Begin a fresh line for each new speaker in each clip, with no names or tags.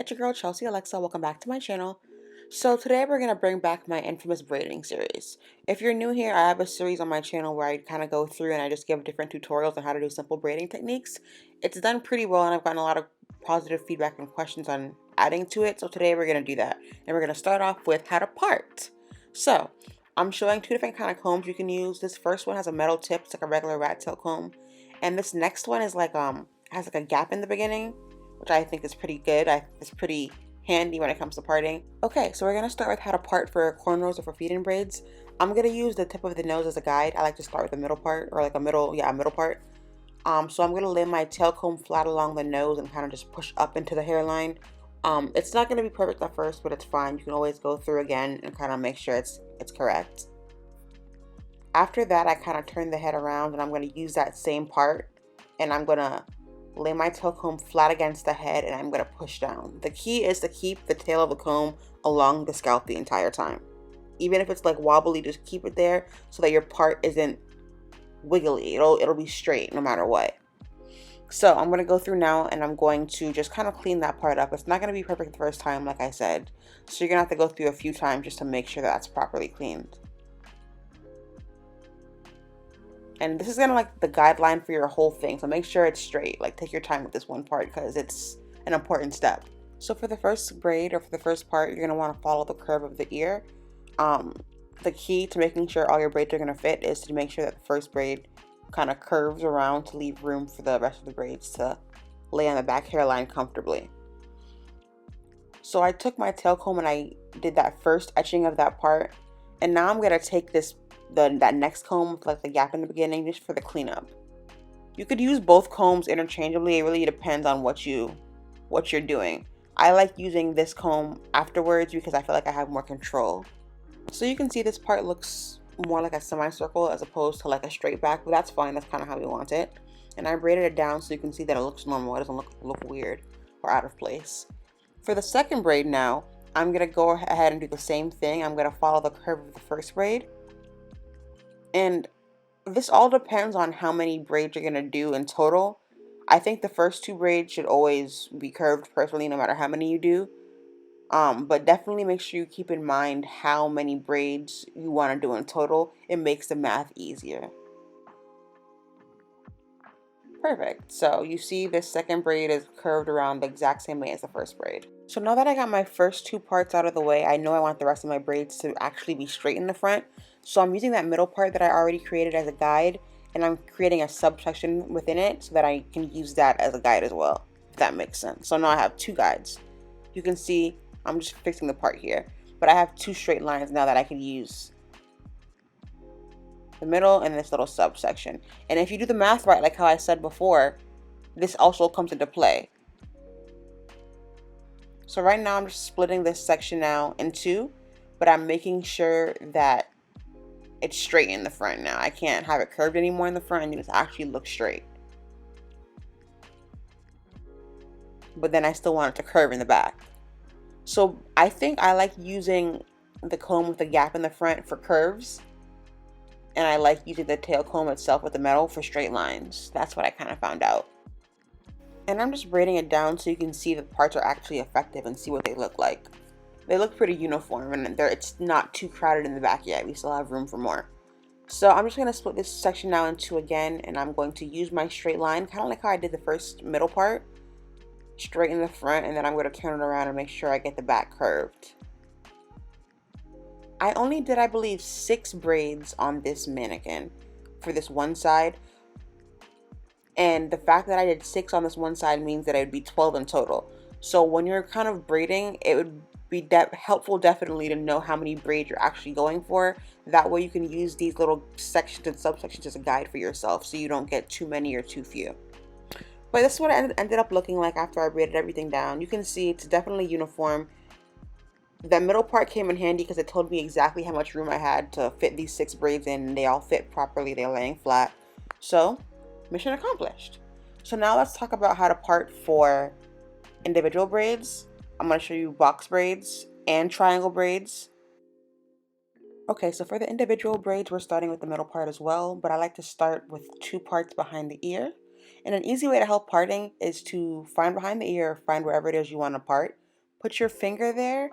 it's your girl Chelsea Alexa. Welcome back to my channel. So today we're going to bring back my infamous braiding series. If you're new here, I have a series on my channel where I kind of go through and I just give different tutorials on how to do simple braiding techniques. It's done pretty well and I've gotten a lot of positive feedback and questions on adding to it. So today we're going to do that. And we're going to start off with how to part. So I'm showing two different kind of combs you can use. This first one has a metal tip. It's like a regular rat tail comb. And this next one is like has like a gap in the beginning, which I think is pretty good. It's pretty handy when it comes to parting. Okay, so we're gonna start with how to part for cornrows or for feed-in braids. I'm gonna use the tip of the nose as a guide. I like to start with the middle part, or like a middle part. So I'm gonna lay my tail comb flat along the nose and kind of just push up into the hairline. It's not gonna be perfect at first, but it's fine. You can always go through again and kind of make sure it's correct. After that, I kind of turn the head around and I'm gonna use that same part, and I'm gonna lay my tail comb flat against the head and I'm going to push down. The key is to keep the tail of the comb along the scalp the entire time. Even if it's like wobbly, just keep it there so that your part isn't wiggly. It'll be straight no matter what. So I'm going to go through now and I'm going to just kind of clean that part up. It's not going to be perfect the first time, like I said. So you're going to have to go through a few times just to make sure that's properly cleaned. And this is gonna like the guideline for your whole thing, so make sure it's straight. Like, take your time with this one part because it's an important step. So for the first braid, or for the first part, you're gonna want to follow the curve of the ear. The key to making sure all your braids are gonna fit is to make sure that the first braid kind of curves around to leave room for the rest of the braids to lay on the back hairline comfortably. So I took my tail comb and I did that first etching of that part, and now I'm gonna take that next comb with like the gap in the beginning just for the cleanup. You could use both combs interchangeably. It really depends on what you're doing. I like using this comb afterwards because I feel like I have more control. So you can see this part looks more like a semicircle as opposed to like a straight back, but that's fine. That's kind of how we want it. And I braided it down so you can see that it looks normal. It doesn't look weird or out of place. For the second braid now, I'm gonna go ahead and do the same thing. I'm gonna follow the curve of the first braid. And this all depends on how many braids you're going to do in total. I think the first two braids should always be curved personally, no matter how many you do. But definitely make sure you keep in mind how many braids you want to do in total. It makes the math easier. Perfect. So you see this second braid is curved around the exact same way as the first braid. So now that I got my first two parts out of the way, I know I want the rest of my braids to actually be straight in the front. So I'm using that middle part that I already created as a guide, and I'm creating a subsection within it so that I can use that as a guide as well, if that makes sense. So now I have two guides. You can see I'm just fixing the part here, but I have two straight lines now that I can use. The middle and this little subsection. And if you do the math right, like how I said before, this also comes into play. So right now I'm just splitting this section now in two, but I'm making sure that it's straight in the front now. I can't have it curved anymore in the front. I need it to actually look straight. But then I still want it to curve in the back. So I think I like using the comb with the gap in the front for curves. And I like using the tail comb itself with the metal for straight lines. That's what I kind of found out. And I'm just braiding it down so you can see the parts are actually effective and see what they look like. They look pretty uniform and it's not too crowded in the back yet. We still have room for more. So I'm just going to split this section now in two again, and I'm going to use my straight line, kind of like how I did the first middle part, straight in the front, and then I'm going to turn it around and make sure I get the back curved. I only did, I believe, 6 braids on this mannequin for this one side. And the fact that I did 6 on this one side means that it would be 12 in total. So when you're kind of braiding, it would be helpful definitely to know how many braids you're actually going for. That way you can use these little sections and subsections as a guide for yourself so you don't get too many or too few. But this is what it ended up looking like after I braided everything down. You can see it's definitely uniform. That middle part came in handy because it told me exactly how much room I had to fit these 6 braids in, and they all fit properly. They're laying flat. So, mission accomplished. So now let's talk about how to part for individual braids. I'm going to show you box braids and triangle braids. Okay, so for the individual braids, we're starting with the middle part as well, but I like to start with 2 parts behind the ear. And an easy way to help parting is to find behind the ear, find wherever it is you want to part. put your finger there,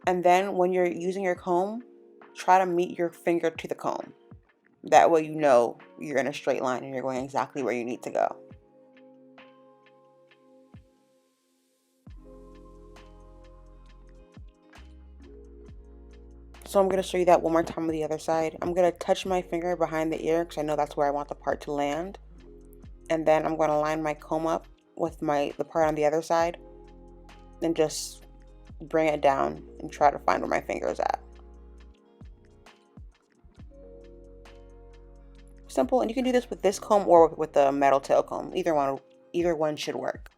and then when you're using your comb, try to meet your finger to the comb. That way you know you're in a straight line and you're going exactly where you need to go. So I'm going to show you that one more time on the other side. I'm going to touch my finger behind the ear because I know that's where I want the part to land. And then I'm going to line my comb up with the part on the other side and just bring it down and try to find where my finger is at. Simple, and you can do this with this comb or with the metal tail comb. Either one should work.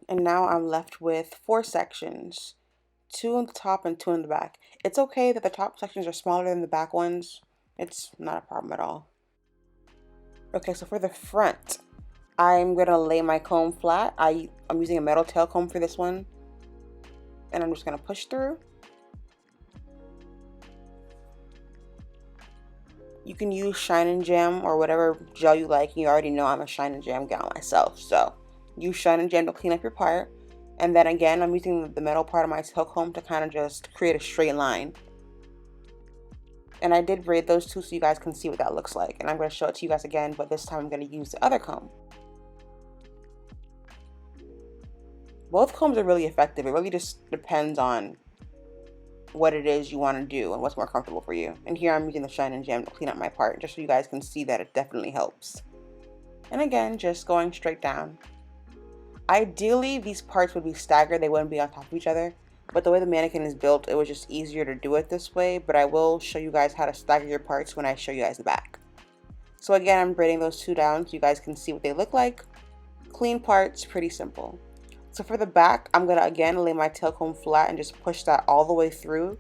And now I'm left with 4 sections. 2 on the top and 2 in the back. It's okay that the top sections are smaller than the back ones. It's not a problem at all. Okay, so for the front, I'm gonna lay my comb flat. I'm using a metal tail comb for this one. And I'm just gonna push through. You can use Shine and Jam or whatever gel you like. You already know I'm a Shine and Jam gal myself, so use Shine and Jam to clean up your part. And then again, I'm using the metal part of my tail comb to kind of just create a straight line. And I did braid those two so you guys can see what that looks like. And I'm going to show it to you guys again, but this time I'm going to use the other comb. Both combs are really effective. It really just depends on what it is you want to do and what's more comfortable for you. And here I'm using the Shine and Jam to clean up my part, just so you guys can see that it definitely helps. And again, just going straight down. Ideally, these parts would be staggered. They wouldn't be on top of each other. But the way the mannequin is built, it was just easier to do it this way. But I will show you guys how to stagger your parts when I show you guys the back. So again, I'm braiding those 2 down so you guys can see what they look like. Clean parts, pretty simple. So for the back, I'm going to again lay my tail comb flat and just push that all the way through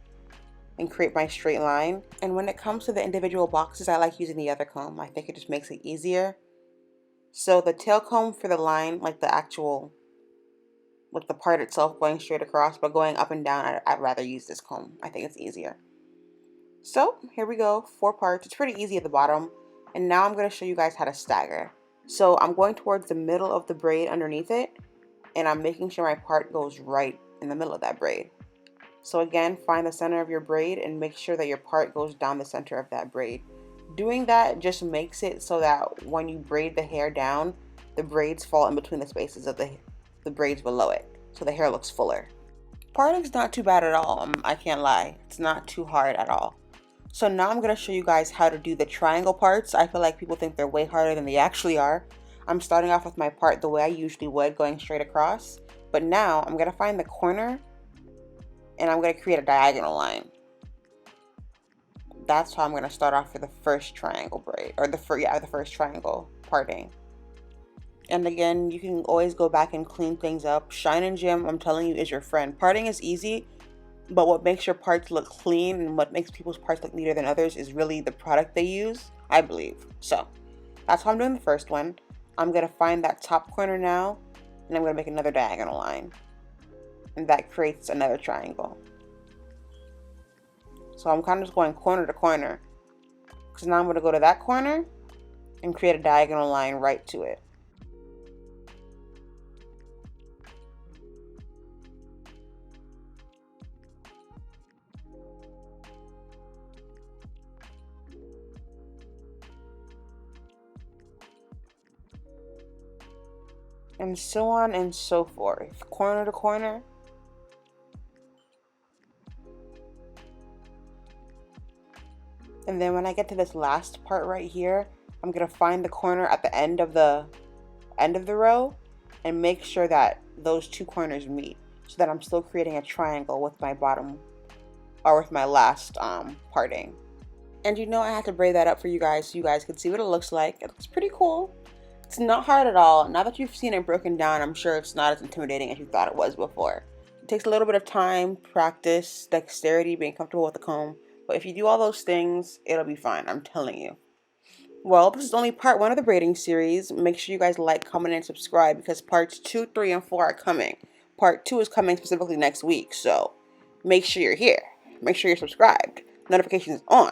and create my straight line. And when it comes to the individual boxes, I like using the other comb. I think it just makes it easier. So the tail comb for the line, like the actual, with the part itself going straight across, but going up and down, I'd rather use this comb. I think it's easier. So here we go, 4 parts. It's pretty easy at the bottom. And now I'm going to show you guys how to stagger. So I'm going towards the middle of the braid underneath it, and I'm making sure my part goes right in the middle of that braid. So again, find the center of your braid and make sure that your part goes down the center of that braid. Doing that just makes it so that when you braid the hair down, the braids fall in between the spaces of the braids below it, so the hair looks fuller. Parting's not too bad at all, I can't lie. It's not too hard at all. So now I'm going to show you guys how to do the triangle parts. I feel like people think they're way harder than they actually are. I'm starting off with my part the way I usually would, going straight across. But now I'm going to find the corner and I'm going to create a diagonal line. That's how I'm going to start off for the first triangle braid, or the first triangle parting. And again, you can always go back and clean things up. Shine and Jam, I'm telling you, is your friend. Parting is easy, but what makes your parts look clean and what makes people's parts look neater than others is really the product they use, I believe. So that's how I'm doing the first one. I'm going to find that top corner now, and I'm going to make another diagonal line. And that creates another triangle. So I'm kind of just going corner to corner, because now I'm going to go to that corner and create a diagonal line right to it. And so on and so forth, corner to corner. And then when I get to this last part right here, I'm going to find the corner at the end of the row and make sure that those 2 corners meet, so that I'm still creating a triangle with my bottom, or with my last parting. And you know, I have to braid that up for you guys so you guys can see what it looks like. It looks pretty cool. It's not hard at all. Now that you've seen it broken down, I'm sure it's not as intimidating as you thought it was before. It takes a little bit of time, practice, dexterity, being comfortable with the comb. But if you do all those things, it'll be fine, I'm telling you. Well, this is only part 1 of the braiding series. Make sure you guys like, comment, and subscribe, because parts 2, 3, and 4 are coming. Part 2 is coming specifically next week, so make sure you're here. Make sure you're subscribed. Notifications on.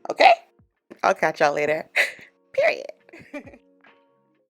Okay? I'll catch y'all later. Period.